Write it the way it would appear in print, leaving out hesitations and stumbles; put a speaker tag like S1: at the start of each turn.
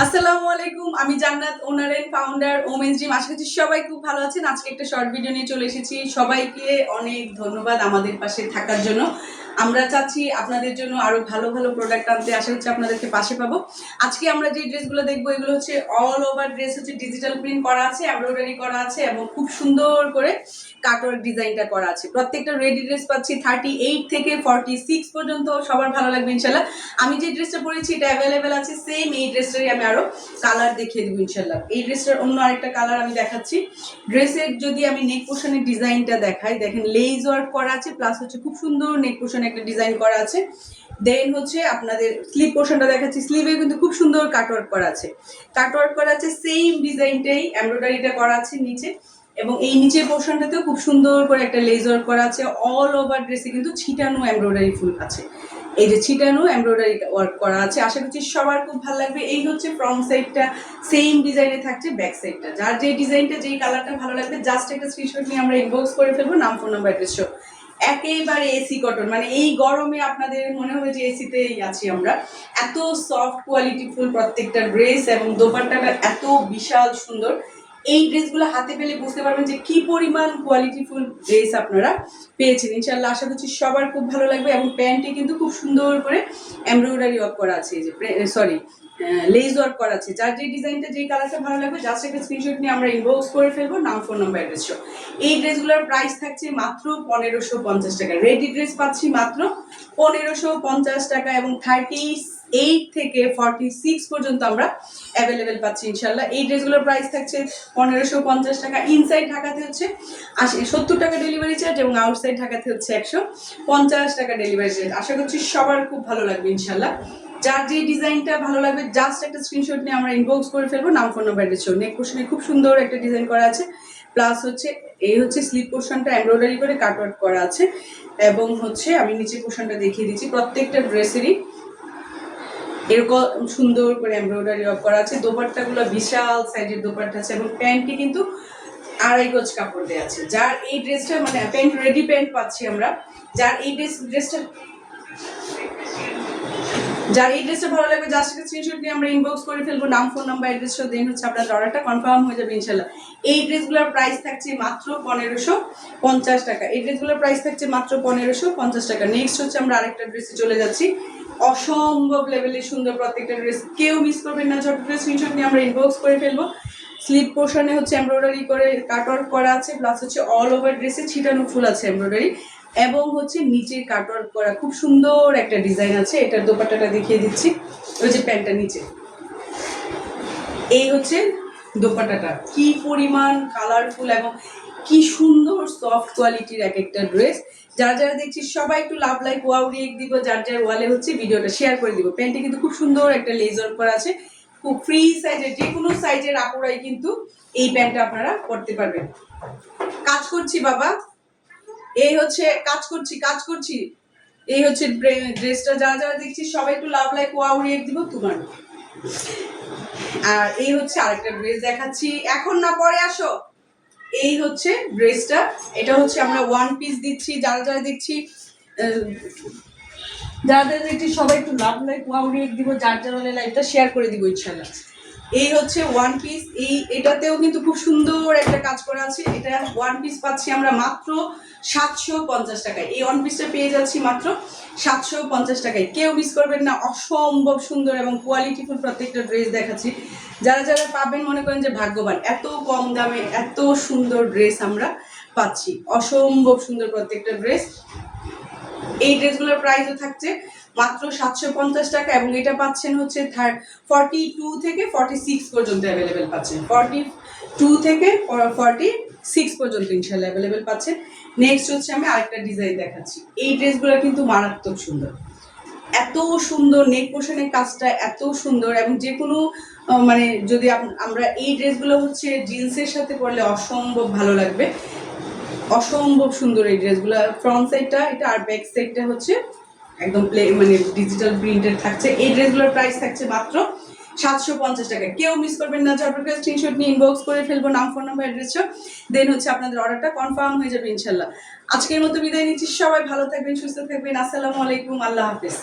S1: আসসালামু আলাইকুম। আমি Jannat, owner and founder women's gym. আশা করছি সবাই খুব ভালো আছেন। আজকে একটা শর্ট ভিডিও নিয়ে চলে এসেছি। সবাইকে অনেক ধন্যবাদ আমাদের পাশে থাকার জন্য। আমরা চাচ্ছি আপনাদের জন্য আরো ভালো ভালো প্রোডাক্ট আনতে। আশা করছি আপনাদেরকে পাশে পাবো। আজকে আমরা যে ড্রেসগুলো দেখবো এগুলো হচ্ছে অল ওভার ড্রেস, হচ্ছে ডিজিটাল প্রিন্ট করা আছে, এমব্রয়ডারি করা আছে এবং খুব সুন্দর করে কাটওয়ার্ক ডিজাইনটা করা আছে। প্রত্যেকটা রেডি ড্রেস পাচ্ছি 38 থেকে 46 পর্যন্ত। সবার ভালো লাগবে ইনশাল্লাহ। আমি যে ড্রেসটা পরেছি এটা অ্যাভেলেবেল আছে, সেম এই ড্রেসটারই আমি আরো কালার দেখিয়ে দেবো ইনশাল্লাহ। এই ড্রেসটার অন্য আরেকটা কালার আমি দেখাচ্ছি। ড্রেসের যদি আমি নেক পোর্শনের ডিজাইনটা দেখাই, দেখেন লেজ ওয়ার্ক করা আছে, প্লাস হচ্ছে খুব সুন্দর নেক পোর্শনে একটা ডিজাইন করা আছে। দেন হচ্ছে আপনাদের স্লিভ পোর্শনটা দেখাচ্ছি। স্লিভে কিন্তু খুব সুন্দর কাটওয়ার্ক করা আছে, কাটওয়ার্ক করা আছে, সেম ডিজাইনটাই এমব্রয়ডারিটা করা আছে নিচে। এবং এই নিচের পোর্শনটাতেও খুব সুন্দর করে একটা লেজ ওয়ার্ক করা আছে। অল ওভার ড্রেসে কিন্তু ছিটানো এমব্রয়ডারি ফুল আছে, এই যে ছিটানো এমব্রয়ডারি ওয়ার্ক করা আছে। আশা করছি সবার খুব ভালো লাগবে। এই হচ্ছে ফ্রন্ট সাইডটা, সেম ডিজাইনে থাকছে ব্যাক সাইডটা। যার যে ডিজাইনটা, যেই কালারটা ভালো লাগবে জাস্ট একটা স্ক্রিনশট নিয়ে আমরা ইনবক্স করে ফেলবো, নাম, ফোন নাম্বার, অ্যাড্রেস সহ। একেবারে এসি কটন, মানে এই গরমে আপনাদের মনে হবে যে এসিতেই আছি আমরা। এত সফট কোয়ালিটি ফুল প্রত্যেকটা ড্রেস এবং দোপাট্টাটা এত বিশাল সুন্দর। এই ড্রেসগুলো হাতে পেলে বুঝতে পারবেন যে কি পরিমাণ কোয়ালিটিফুল ড্রেস আপনারা পেয়েছেন। ইনশাল্লাহ আশা করছি সবার খুব ভালো লাগবে। এবং প্যান্টে কিন্তু খুব সুন্দর করে এমব্রয়ডারি ওয়ার্ক করা আছে, এই যে লেজ ওয়ার্ক করা আছে। যার যে ডিজাইনটা, যেই কালারটা ভালো লাগবে জাস্ট একটা স্ক্রিনশট নিয়ে আমরা ইনবক্স করে ফেলবো, নাম, ফোন নাম্বার, অ্যাড্রেস সহ। এই ড্রেসগুলোর প্রাইস থাকছে মাত্র 1550 টাকা। রেডি ড্রেস পাচ্ছি মাত্র 1550 টাকা এবং 38 থেকে 46 পর্যন্ত আমরা অ্যাভেলেবেল পাচ্ছি ইনশাল্লাহ। এই ড্রেসগুলোর প্রাইস থাকছে 1550 টাকা। ইনসাইড ঢাকাতে হচ্ছে 70 টাকা ডেলিভারি চার্জ এবং আউটসাইড ঢাকাতে হচ্ছে 150 টাকা ডেলিভারি চার্জ। আশা করছি সবার খুব ভালো লাগবে ইনশাল্লাহ। যার যে ডিজাইনটা ভালো লাগবে জাস্ট একটা স্ক্রিনশট নিয়ে আমরা ইনবক্স করে ফেলবো, নাম, ফোন নাম্বার, অ্যাড্রেস সহ। নেক পোর্শনে খুব সুন্দর একটা ডিজাইন করা আছে, প্লাস হচ্ছে এই হচ্ছে স্লিভ পোর্শনটা এমব্রয়ডারি করে কাটওয়ার্ক করা আছে। এবং হচ্ছে আমি নিচে পোর্শনটা দেখিয়ে দিচ্ছি। প্রত্যেকটা ড্রেসেরই এরকম সুন্দর করে এমব্রয়ডারি ওয়ার্ক করা আছে। দোপাট্টাগুলো বিশাল সাইজের দোপাট্টা আছে এবং প্যান্টটি কিন্তু 2.5 গজ কাপড় দেওয়া আছে। যার এই ড্রেসটা, মানে প্যান্ট, রেডি প্যান্ট পাচ্ছি আমরা। যার এই ড্রেসটা ভালো লাগবে জাস্ট একটা স্ক্রিনশট নিয়ে আমরা ইনবক্স করে ফেলবো, নাম, ফোন নাম্বার, অ্যাড্রেস সহ। দেন হচ্ছে আপনার অর্ডারটা কনফার্ম হয়ে যাবে ইনশাল্লাহ। এই ড্রেসগুলোর প্রাইস থাকছে মাত্র 1550 টাকা। এই ড্রেসগুলোর প্রাইস থাকছে মাত্র 1550 টাকা। নেক্সট হচ্ছে আমরা আরেকটা ড্রেসে চলে যাচ্ছি। অসম্ভব লেভেলের সুন্দর প্রত্যেকটা ড্রেস, কেউ মিস করবেন না। ছোট ড্রেস স্ক্রিনশট নিয়ে আমরা ইনবক্স করে ফেলবো। স্লিভ পোর্শনে হচ্ছে এমব্রয়ডারি করে কাটওয়ার্ক করা আছে, প্লাস হচ্ছে অল ওভার ড্রেসে ছিটানো ফুল আছে এমব্রয়ডারি, এবং হচ্ছে নিচে কাটওয়ার্ক করা খুব সুন্দর একটা ডিজাইন আছে। এটার দোপাট্টাটা দেখিয়ে দিচ্ছি, ওই যে প্যান্টটা নিচে, এই হচ্ছে দোপাট্টাটা। কি পরিমাণ কালারফুল এবং কি সুন্দর সফট কোয়ালিটির এক একটা ড্রেস। যারা যারা দেখছি সবাই একটু লাভ, লাইক, ওয়াও রিয়েক্ট দিব। যার যার ওয়ালে হচ্ছে ভিডিওটা শেয়ার করে দিব। প্যান্টে কিন্তু খুব সুন্দর একটা লেজার করা আছে। খুব ফ্রি সাইজের, যে কোনো সাইজের আপুরাই কিন্তু এই প্যান্টটা আপনারা পরতে পারবেন। কাজ করছি বাবা, এই হচ্ছে কাজ করছি। এই হচ্ছে ড্রেসটা। যারা যারা দেখছি সবাই একটু লাভ, লাইক, ওয়াও রিয়েক্ট দিব তোমার। আর এই হচ্ছে আরেকটা ড্রেস দেখাচ্ছি, এখন না পরে আসো। এই হচ্ছে ড্রেসটা, এটা হচ্ছে আমরা ওয়ান পিস দিচ্ছি। যারা যারা দেখছি সবাই একটু লাভ, লাইক, ওয়াও রিয়েক্ট দিব। যার যার লাইভটা শেয়ার করে দিব ইনশাল্লাহ। এই হচ্ছে ওয়ান পিস। এটাতেও কিন্তু খুব সুন্দর একটা কাজ করা আছে। এটা ওয়ান পিস পাচ্ছি আমরা মাত্র 750 টাকায়। এই ওয়ান পিসটা পেয়ে যাচ্ছি মাত্র 750 টাকায়। কেউ মিস করবেন না। অসম্ভব সুন্দর এবং কোয়ালিটিফুল প্রত্যেকটা ড্রেস দেখাচ্ছি। যারা যারা পাবেন মনে করেন যে ভাগ্যবান, এত কম দামে এত সুন্দর ড্রেস আমরা পাচ্ছি। অসম্ভব সুন্দর প্রত্যেকটা ড্রেস। এই ড্রেসগুলোর প্রাইসও থাকছে মাত্র 750 টাকা এবং এটা পাচ্ছেন হচ্ছে 42 থেকে 46 পর্যন্ত অ্যাভেলেবেল পাচ্ছেন। 42 থেকে 46 পর্যন্ত ইনশাল্লাহ অ্যাভেলেবেল পাচ্ছেন। নেক্সট হচ্ছে আমি আরেকটা ডিজাইন দেখাচ্ছি। এই ড্রেসগুলো কিন্তু মারাত্মক সুন্দর, এত সুন্দর নেক পোর্শনের কাজটা এত সুন্দর। এবং যে কোনো মানে যদি আমরা এই ড্রেসগুলো হচ্ছে জিন্সের সাথে পরলে অসম্ভব ভালো লাগবে। অসম্ভব সুন্দর এই ড্রেসগুলো। ফ্রন্ট সাইডটা এটা আর ব্যাক সাইডটা হচ্ছে একদম মানে ডিজিটাল প্রিন্টেড থাকছে। এই ড্রেসগুলোর প্রাইস থাকছে মাত্র 750 টাকা। কেউ মিস করবেন না। ঝটপট করে স্ক্রিনশট নিয়ে ইনবক্স করে ফেলবো, নাম, ফোন নাম্বার, অ্যাড্রেস সহ। দেন হচ্ছে আপনাদের অর্ডারটা কনফার্ম হয়ে যাবে ইনশাল্লাহ। আজকের মতো বিদায় নিচ্ছি। সবাই ভালো থাকবেন, সুস্থ থাকবেন। আসসালামু আলাইকুম, আল্লাহ হাফেজ।